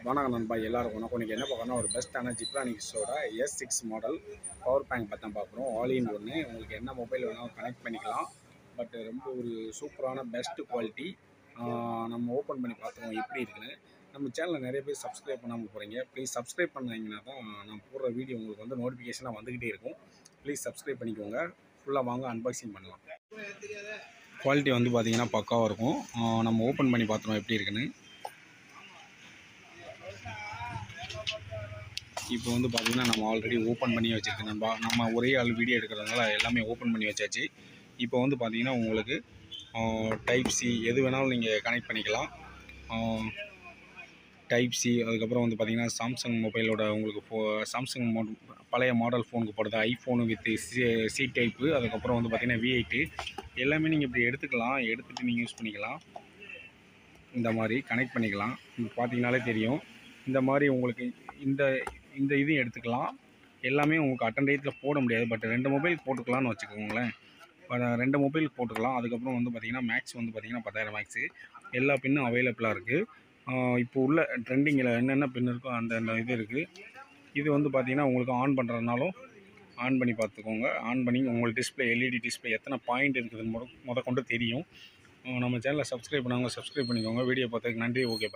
வணக்கம் நண்பா, எல்லாருக்கும் வணக்கம். இன்றைக்கி என்ன பார்க்கணும், ஒரு பெஸ்ட்டான ஜிப்ரானிக்ஸோட S6 மாடல் பவர் பேங்க் பற்றி தான் பார்க்குறோம். ஆல் இன் ஒன்று. உங்களுக்கு என்ன மொபைல் வேணாலும் கனெக்ட் பண்ணிக்கலாம். பட் ரொம்ப ஒரு சூப்பரான பெஸ்ட்டு குவாலிட்டி. நம்ம ஓப்பன் பண்ணி பார்த்துருவோம் எப்படி இருக்குன்னு. நம்ம சேனலில் நிறைய பேர் சப்ஸ்கிரைப் பண்ணாமல் போகிறீங்க. ப்ளீஸ் சப்ஸ்கிரைப் பண்ணிங்கன்னா தான் நான் போடுற வீடியோ உங்களுக்கு வந்து நோட்டிஃபிகேஷனாக வந்துக்கிட்டே இருக்கும். ப்ளீஸ் சப்ஸ்கிரைப் பண்ணிக்கோங்க. ஃபுல்லாக வாங்க அன்பாக்சிங் பண்ணலாம். குவாலிட்டி வந்து பார்த்திங்கன்னா பக்காவாக இருக்கும். நம்ம ஓப்பன் பண்ணி பார்த்துருவோம் எப்படி இருக்குன்னு. இப்போ வந்து பார்த்திங்கன்னா நம்ம ஆல்ரெடி ஓப்பன் பண்ணி வச்சுருக்கேன் நண்பா. நம்ம ஒரே ஆள் வீடியோ எடுக்கிறதுனால எல்லாமே ஓப்பன் பண்ணி வச்சாச்சு. இப்போ வந்து பார்த்திங்கன்னா உங்களுக்கு டைப் சி எது வேணாலும் நீங்கள் கனெக்ட் பண்ணிக்கலாம். டைப் சி, அதுக்கப்புறம் வந்து பார்த்திங்கன்னா சாம்சங் மொபைலோட உங்களுக்கு சாம்சங் பழைய மாடல் ஃபோனுக்கு போடுறது, ஐஃபோனு வித் சி டைப்பு, அதுக்கப்புறம் வந்து பார்த்திங்கன்னா V8 எல்லாமே நீங்கள் இப்படி எடுத்துக்கலாம். எடுத்துகிட்டு நீங்கள் யூஸ் பண்ணிக்கலாம். இந்த மாதிரி கனெக்ட் பண்ணிக்கலாம். பார்த்தீங்கனாலே தெரியும். இந்த மாதிரி உங்களுக்கு இந்த இதையும் எடுத்துக்கலாம். எல்லாமே உங்களுக்கு அட்டன் டயத்தில் போட முடியாது. பட் 2 மொபைல் போட்டுக்கலாம்னு வச்சுக்கோங்களேன். 2 மொபைல் போட்டுக்கலாம். அதுக்கப்புறம் வந்து பார்த்திங்கன்னா மேக்ஸ் வந்து பார்த்திங்கன்னா 10,000 மேக்ஸு. எல்லா பின்னும் அவைலபிளாக இருக்குது. இப்போ உள்ள ட்ரெண்டிங்கில் என்னென்ன பின் இருக்கோ அந்த இது இருக்குது. இது வந்து பார்த்திங்கன்னா உங்களுக்கு ஆன் பண்ணுறதுனாலும் ஆன் பண்ணி பார்த்துக்கோங்க. ஆன் பண்ணி உங்களுக்கு டிஸ்பிளே LED டிஸ்பிளே எத்தனை பாயிண்ட் இருக்குதுன்னு கொண்டு தெரியும். நம்ம சேனலை சப்ஸ்கிரைப் பண்ணாங்க, சப்ஸ்கிரைப் பண்ணிக்கோங்க. வீடியோ பார்த்ததுக்கு நன்றி. ஓகே.